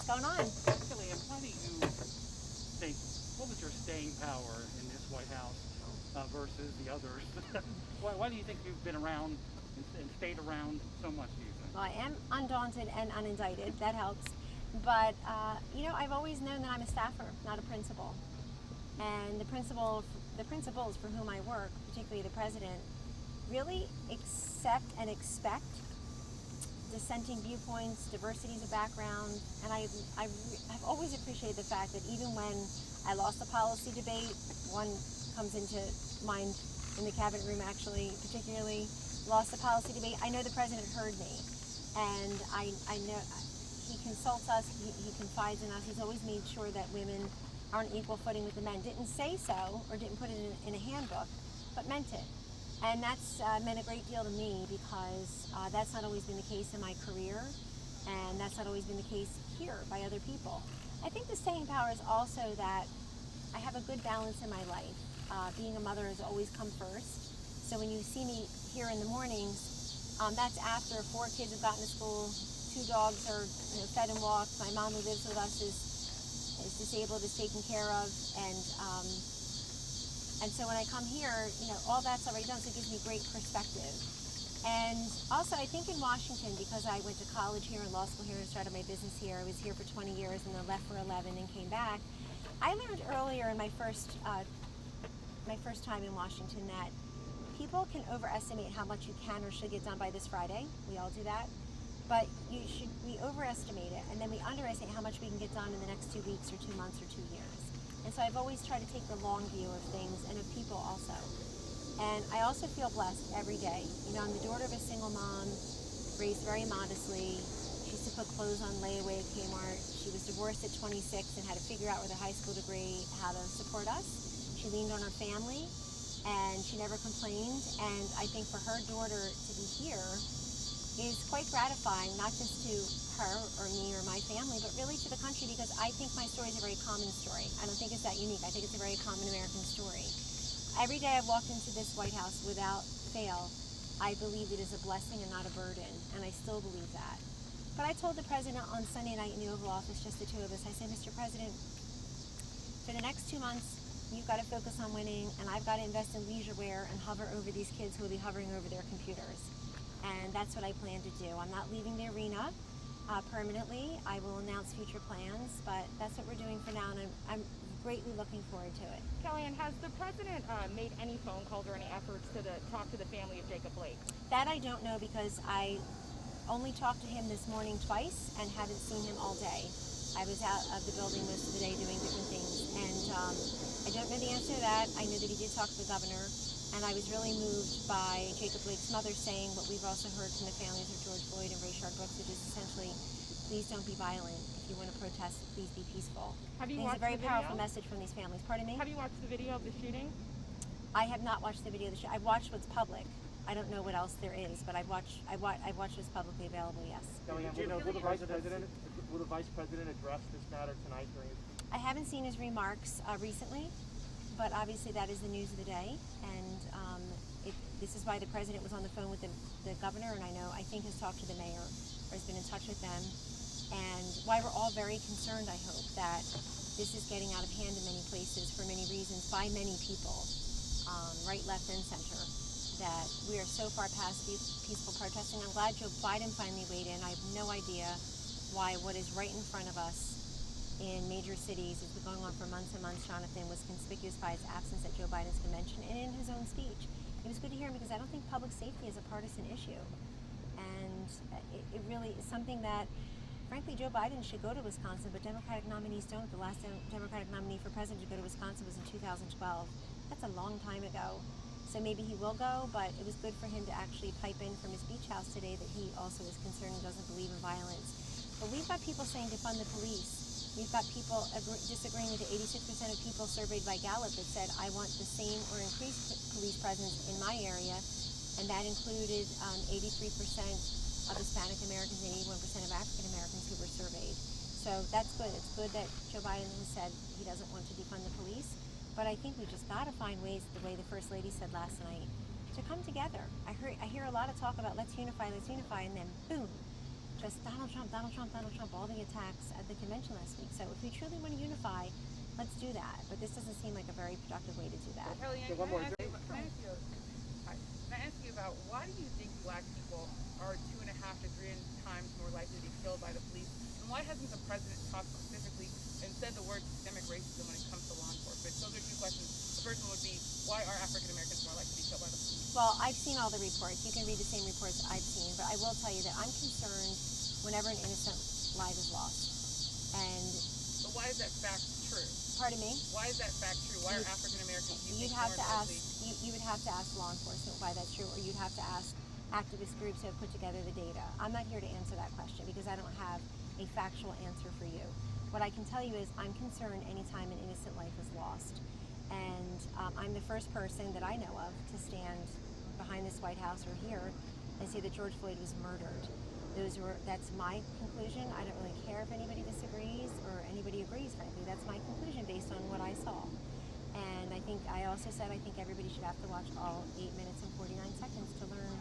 What's going on? Kellyanne, why do you think, what was your staying power in this White House versus the others? why do you think you've been around and stayed around so much, do you think? Well, I am undaunted and unindicted. That helps. But, I've always known that I'm a staffer, not a principal. And the principals for whom I work, particularly the president, really accept and expect dissenting viewpoints, diversities of background, and I've always appreciated the fact that even when I lost the policy debate, one comes into mind in the cabinet room actually, particularly lost the policy debate, I know the president heard me, and I know he consults us, he confides in us, he's always made sure that women are on equal footing with the men. Didn't say so, or didn't put it in a handbook, but meant it. And that's meant a great deal to me because that's not always been the case in my career, and that's not always been the case here by other people. I think the staying power is also that I have a good balance in my life. Being a mother has always come first. So when you see me here in the mornings, that's after 4 kids have gotten to school, 2 dogs are fed and walked. My mom who lives with us is disabled, is taken care of, and so when I come here, all that's already done, so it gives me great perspective. And also, I think in Washington, because I went to college here and law school here and started my business here, I was here for 20 years and then left for 11 and came back. I learned earlier in my first time in Washington that people can overestimate how much you can or should get done by this Friday. We all do that. But we overestimate it, and then we underestimate how much we can get done in the next 2 weeks or 2 months or 2 years. And so I've always tried to take the long view of things and of people also. And I also feel blessed every day. I'm the daughter of a single mom, raised very modestly. She used to put clothes on layaway at Kmart. She was divorced at 26 and had to figure out with a high school degree how to support us. She leaned on her family, and she never complained. And I think for her daughter to be here is quite gratifying, not just to her or me or my family, but really to the country, because I think my story is a very common story. I don't think it's that unique. I think it's a very common American story. Every day I've walked into this White House without fail, I believe it is a blessing and not a burden, and I still believe that. But I told the president on Sunday night in the Oval Office, just the 2 of us, I said, Mr. President, for the next 2 months, you've got to focus on winning, and I've got to invest in leisure wear and hover over these kids who will be hovering over their computers. And that's what I plan to do. I'm not leaving the arena permanently. I will announce future plans, but that's what we're doing for now, and I'm greatly looking forward to it. Kellyanne, has the president made any phone calls or any efforts to talk to the family of Jacob Blake? That I don't know, because I only talked to him this morning twice and haven't seen him all day. I was out of the building most of the day doing different things, and I don't know the answer to that. I knew that he did talk to the governor. And I was really moved by Jacob Blake's mother saying what we've also heard from the families of George Floyd and Rayshard Brooks, which is essentially, please don't be violent. If you want to protest, please be peaceful. Have you watched the video? It's a very powerful message from these families. Pardon me? Have you watched the video of the shooting? I have not watched the video of the shooting. I've watched what's public. I don't know what else there is, but I've watched what's publicly available, yes. Will the Vice President address this matter tonight during his speech? I haven't seen his remarks recently. But obviously that is the news of the day, and this is why the president was on the phone with the governor, and I think has talked to the mayor or has been in touch with them, and why we're all very concerned, I hope, that this is getting out of hand in many places for many reasons by many people, right, left, and center, that we are so far past peaceful protesting. I'm glad Joe Biden finally weighed in. I have no idea why what is right in front of us in major cities, it's been going on for months and months, Jonathan, was conspicuous by his absence at Joe Biden's convention and in his own speech. It was good to hear him because I don't think public safety is a partisan issue. And it really is something that, frankly, Joe Biden should go to Wisconsin, but Democratic nominees don't. The last Democratic nominee for president to go to Wisconsin was in 2012. That's a long time ago. So maybe he will go, but it was good for him to actually pipe in from his beach house today that he also is concerned and doesn't believe in violence. But we've got people saying defund the police. We've got people disagreeing with the 86% of people surveyed by Gallup that said, I want the same or increased police presence in my area, and that included 83% of Hispanic Americans and 81% of African Americans who were surveyed. So that's good. It's good that Joe Biden has said he doesn't want to defund the police, but I think we just got to find ways, the way the First Lady said last night, to come together. I hear a lot of talk about let's unify, and then boom, just Donald Trump, Donald Trump, Donald Trump, all the attacks at the convention last week. So if we truly want to unify, let's do that. But this doesn't seem like a very productive way to do that. Kellyanne, one more. can I ask you about why do you think black people are 2.5 to 3 times more likely to be killed by the police? And why hasn't the president talked specifically and said the word systemic racism when it comes to law enforcement? So there's two questions. The first one would be, why are African Americans more likely to be killed by the police? Well, I've seen all the reports. You can read the same reports I've seen, but I will tell you that I'm concerned whenever an innocent life is lost. And But why is that fact true? pardon me, Why is that fact true? Why are African Americans you'd have to ask you would have to ask law enforcement why that's true, or you'd have to ask activist groups who have put together the data. I'm not here to answer that question because I don't have a factual answer for you. What I can tell you is I'm concerned anytime an innocent life is lost. And I'm the first person that I know of to stand behind this White House or here and say that George Floyd was murdered. That's my conclusion. I don't really care if anybody disagrees or anybody agrees, frankly. That's my conclusion based on what I saw. And I also said I think everybody should have to watch all 8 minutes and 49 seconds to learn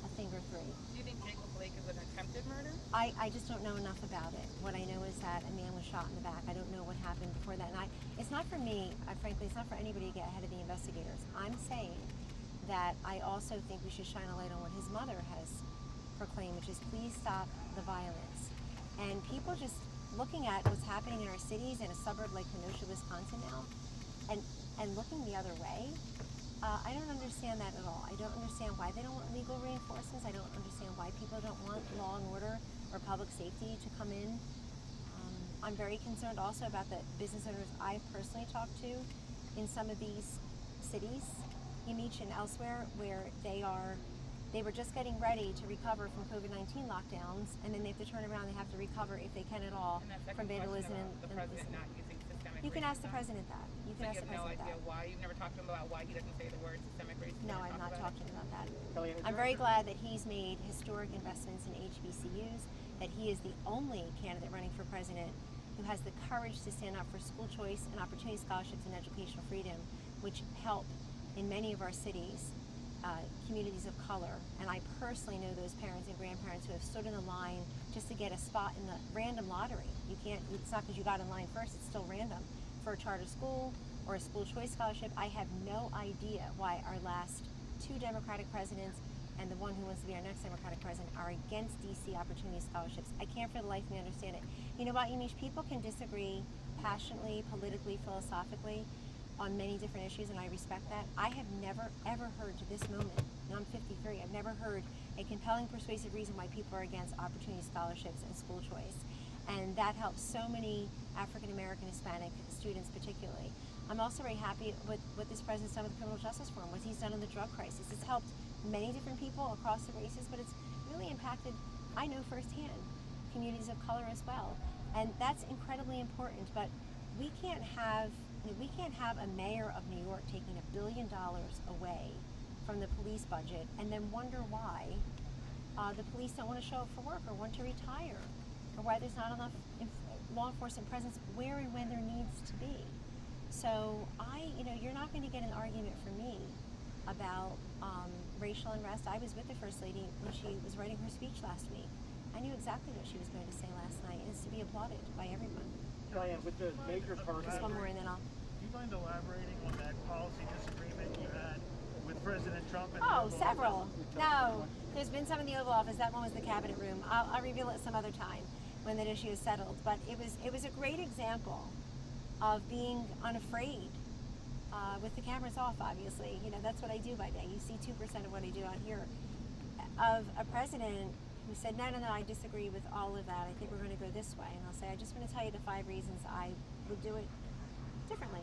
a thing or three. Do you think Jacob Blake is an attempted murder? I just don't know enough about it. What I know is that a man was shot in the back. I don't know what happened before that. And it's not for me, frankly, it's not for anybody to get ahead of the investigators. I'm saying that I also think we should shine a light on what his mother has proclaimed, which is please stop the violence. And people just looking at what's happening in our cities in a suburb like Kenosha, Wisconsin now, and looking the other way, I don't understand that at all. I don't understand why they don't want legal reinforcements. I don't understand why people don't want law and order or public safety to come in. I'm very concerned also about the business owners I've personally talked to in some of these cities, Imich and elsewhere, where they were just getting ready to recover from COVID-19 lockdowns, and then they have to turn around and they have to recover, if they can at all, And that second from vandalism question about the and president not using systemic you can ask the racism? president that. You So can you ask have the no president idea that. why? You've never talked to him about why he doesn't say the word systemic racism? No, You I'm never not talk talking about that. Kellyanne, is I'm there- very glad that he's made historic investments in HBCUs, that he is the only candidate running for president who has the courage to stand up for school choice and opportunity scholarships and educational freedom, which help in many of our cities, communities of color. And I personally know those parents and grandparents who have stood in a line just to get a spot in the random lottery. It's not because you got in line first, it's still random, for a charter school or a school choice scholarship. I have no idea why our last 2 Democratic presidents and the one who wants to be our next Democratic president are against DC opportunity scholarships. I can't for the life of me understand it. You know what, Yamiche, people can disagree passionately, politically, philosophically on many different issues, and I respect that. I have never, ever heard to this moment, now I'm 53, I've never heard a compelling, persuasive reason why people are against opportunity scholarships and school choice. And that helps so many African American, Hispanic students particularly. I'm also very happy with what this president's done with the criminal justice reform, what he's done on the drug crisis. It's helped many different people across the races, but it's really impacted, I know firsthand, communities of color as well. And that's incredibly important, but we can't have a mayor of New York taking $1 billion away from the police budget and then wonder why the police don't want to show up for work or want to retire, or why there's not enough law enforcement presence where and when there needs to be. So you're not going to get an argument from me about racial unrest. I was with the First Lady when she was writing her speech last week. I knew exactly what she was going to say last night, and it's to be applauded by everyone. Kellyanne, with the major Just hurricane, one more and then I'll... Do you mind elaborating on that policy disagreement you had with President Trump? And the Oh, Oval several. Office? No, there's been some in the Oval Office. That one was the cabinet room. I'll reveal it some other time when that issue is settled. But it was a great example of being unafraid with the cameras off, obviously. That's what I do by day. You see 2% of what I do out here. Of a president who said, no, I disagree with all of that. I think we're going to go this way. And I'll say, I just want to tell you the 5 reasons I would do it differently.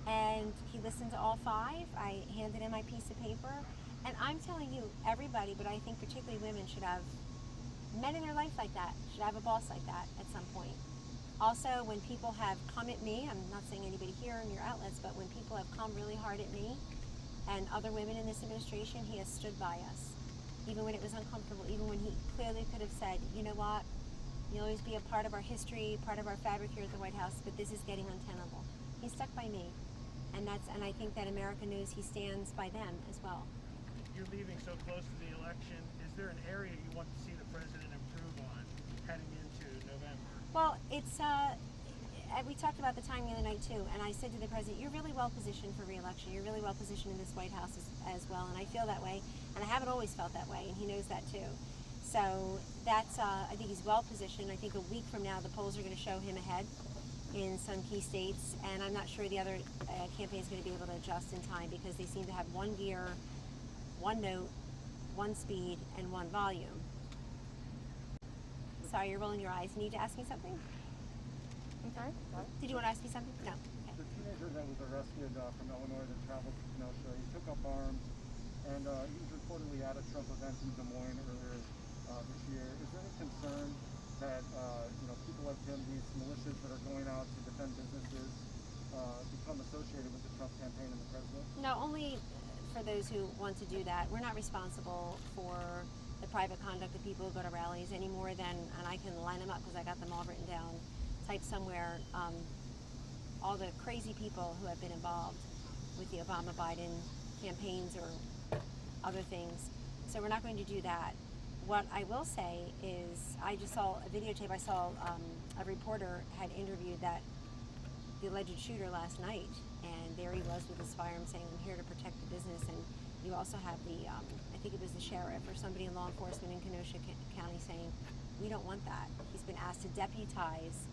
And he listened to all 5. I handed him my piece of paper. And I'm telling you, everybody, but I think particularly women, should have men in their life like that, should have a boss like that at some point. Also, when people have come at me, I'm not saying anybody here in your outlets, but when people have come really hard at me and other women in this administration, he has stood by us. Even when it was uncomfortable, even when he clearly could have said, you know what, you'll always be a part of our history, part of our fabric here at the White House, but this is getting untenable. He stuck by me. And I think that America knows he stands by them as well. You're leaving so close to the election. Is there an area you want to see the president improve on? we talked about the time the other night too, and I said to the president, "You're really well positioned for re-election. You're really well positioned in this White House as well." And I feel that way, and I haven't always felt that way, and he knows that too. So that's I think he's well positioned. I think a week from now, the polls are going to show him ahead in some key states, and I'm not sure the other campaign is going to be able to adjust in time because they seem to have one gear, one note, one speed, and one volume. Sorry, you're rolling your eyes. You need to ask me something? I'm sorry? Did you want to ask me something? No. Okay. The teenager that was arrested from Illinois that traveled to Kenosha, he took up arms, and he was reportedly at a Trump event in Des Moines earlier this year. Is there any concern that people like him, these militias that are going out to defend businesses, become associated with the Trump campaign and the president? No, only for those who want to do that. We're not responsible for the private conduct of people who go to rallies any more than, and I can line them up because I got them all written down, type somewhere, all the crazy people who have been involved with the Obama-Biden campaigns or other things. So we're not going to do that. What I will say is I just saw a videotape. I saw a reporter had interviewed the alleged shooter last night, and there he was with his firearm saying, "I'm here to protect the business." And you also have the, I think it was the sheriff or somebody in law enforcement in Kenosha County saying, "We don't want that." He's been asked to deputize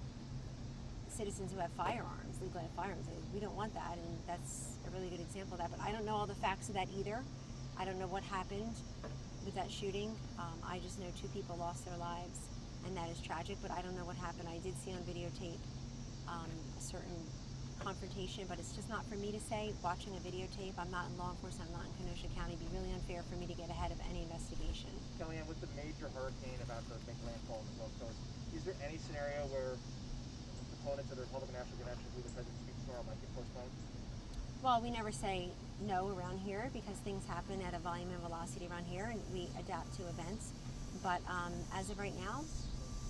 citizens who have firearms, legally have firearms. We don't want that, and that's a really good example of that. But I don't know all the facts of that either. I don't know what happened with that shooting. I just know 2 people lost their lives, and that is tragic, but I don't know what happened. I did see on videotape a certain confrontation, but it's just not for me to say. Watching a videotape, I'm not in law enforcement, I'm not in Kenosha County. It'd be really unfair for me to get ahead of any investigation. Kellyanne, with the major hurricane about to make landfall on the Gulf Coast, is there any scenario where opponents of the Republican National Convention, who the president speaks tomorrow, might get postponed? Well, we never say no around here because things happen at a volume and velocity around here, and we adapt to events. But as of right now,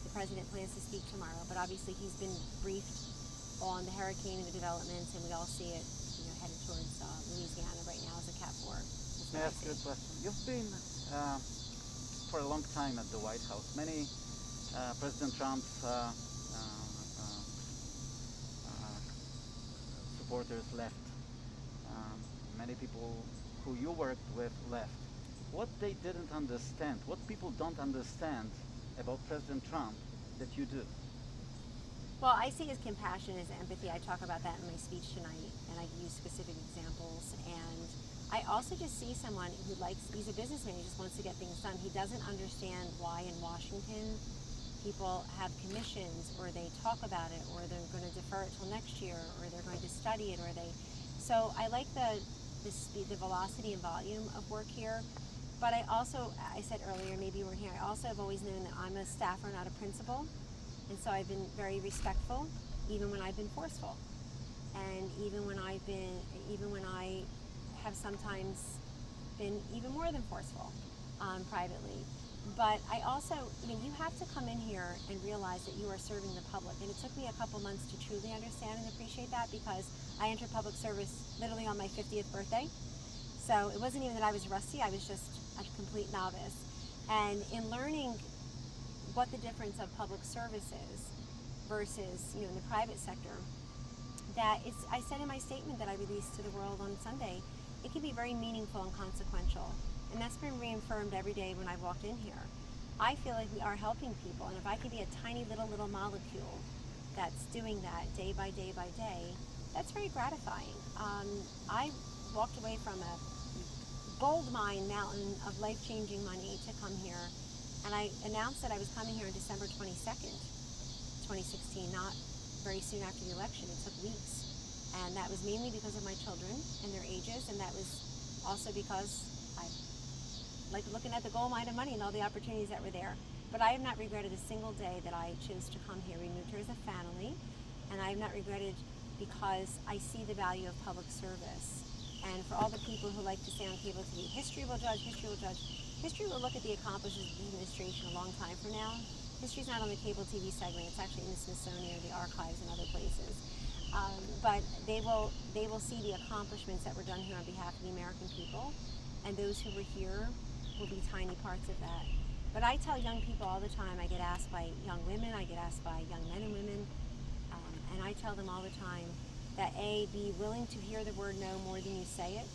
the president plans to speak tomorrow. But obviously, he's been briefed on the hurricane and the developments, and we all see it, headed towards Louisiana right now as a Cat 4. May I ask you a question? You've been for a long time at the White House. Many President Trump's supporters left. Many people who you worked with left. What they didn't understand, what people don't understand about President Trump that you do? Well, I see his compassion, his empathy. I talk about that in my speech tonight, and I use specific examples. And I also just see someone who he's a businessman, he just wants to get things done. He doesn't understand why in Washington people have commissions, or they talk about it, or they're going to defer it till next year, or they're going to study it, So I like the speed, the velocity and volume of work here. But I said earlier, maybe you weren't here, I also have always known that I'm a staffer, not a principal. And so I've been very respectful, even when I've been forceful. And even when I have sometimes been even more than forceful, privately. But I also, you have to come in here and realize that you are serving the public. And it took me a couple months to truly understand and appreciate that, because I entered public service literally on my 50th birthday. So it wasn't even that I was rusty, I was just a complete novice. And in learning what the difference of public service is versus, in the private sector, I said in my statement that I released to the world on Sunday, it can be very meaningful and consequential. And that's been reaffirmed every day when I walked in here. I feel like we are helping people, and if I can be a tiny little molecule that's doing that day by day by day, that's very gratifying. I walked away from a gold mine mountain of life-changing money to come here, and I announced that I was coming here on December 22nd, 2016, not very soon after the election. It took weeks, and that was mainly because of my children and their ages, and that was also because I like looking at the gold mine of money and all the opportunities that were there. But I have not regretted a single day that I chose to come here. We moved here as a family, and I have not regretted because I see the value of public service. And for all the people who like to say on cable TV, history will judge, history will judge. History will look at the accomplishments of the administration a long time from now. History's not on the cable TV segment, it's actually in the Smithsonian or the archives and other places. But they will see the accomplishments that were done here on behalf of the American people, and those who were here will be tiny parts of that. But I tell young people all the time, I get asked by young women, I get asked by young men and women, And I tell them all the time that be willing to hear the word no more than you say it.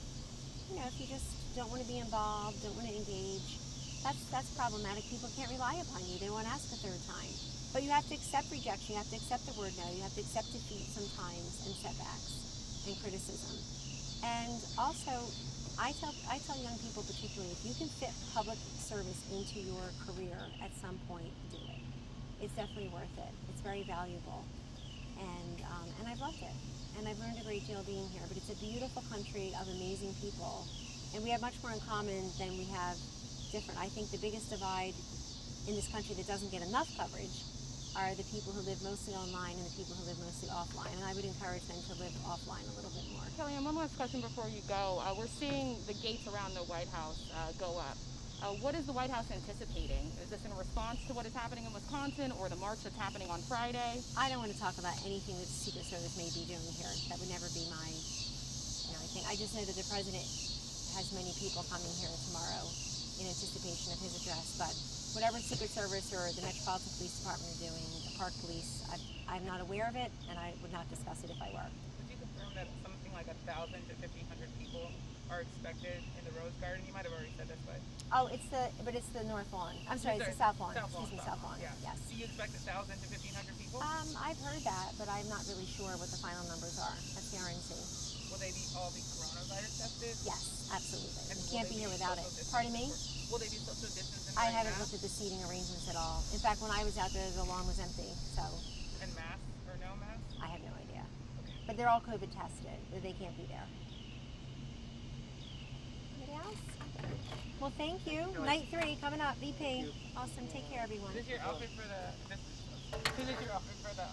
You know, if you just don't want to be involved, don't want to engage, that's problematic. People can't rely upon you. They won't ask a third time. But you have to accept rejection. You have to accept the word no. You have to accept defeat sometimes and setbacks and criticism. And also, I tell young people particularly, if you can fit public service into your career at some point, do it. It's definitely worth it. It's very valuable. And I've loved it. And I've learned a great deal being here. But it's a beautiful country of amazing people. And we have much more in common than we have different. I think the biggest divide in this country that doesn't get enough coverage are the people who live mostly online and the people who live mostly offline. And I would encourage them to live offline a little bit more. Kellyanne, one last question before you go. We're seeing the gates around the White House go up. What is the White House anticipating? Is this in response to what is happening in Wisconsin or the march that's happening on Friday? I don't want to talk about anything that the Secret Service may be doing here. That would never be my, thing. I just know that the president has many people coming here tomorrow in anticipation of his address. But whatever Secret Service or the Metropolitan Police Department are doing, the Park Police, I'm not aware of it, and I would not discuss it if I were. Could you confirm that something like 1,000 to 1,500 people are expected in the Rose Garden? You might have already said this, but It's the North Lawn. I'm sorry, it's the South Lawn. Excuse me, South Lawn. Yeah. Yes. Do you expect 1,000 to 1,500 people? I've heard that, but I'm not really sure what the final numbers are. That's the RNC. Will they all be coronavirus tested? Yes, absolutely. And We will can't they be here be without it. social Pardon me? distancing? Will they be social distancing? I wearing haven't masks? looked at the seating arrangements at all. In fact, when I was out there, the lawn was empty, so And masks or no masks? I have no idea. But they're all COVID tested. They can't be there. Anybody else? Well, thank you. Night 3 coming up. VP. Awesome. Take care, everyone. Is this your outfit for the? This is your outfit for the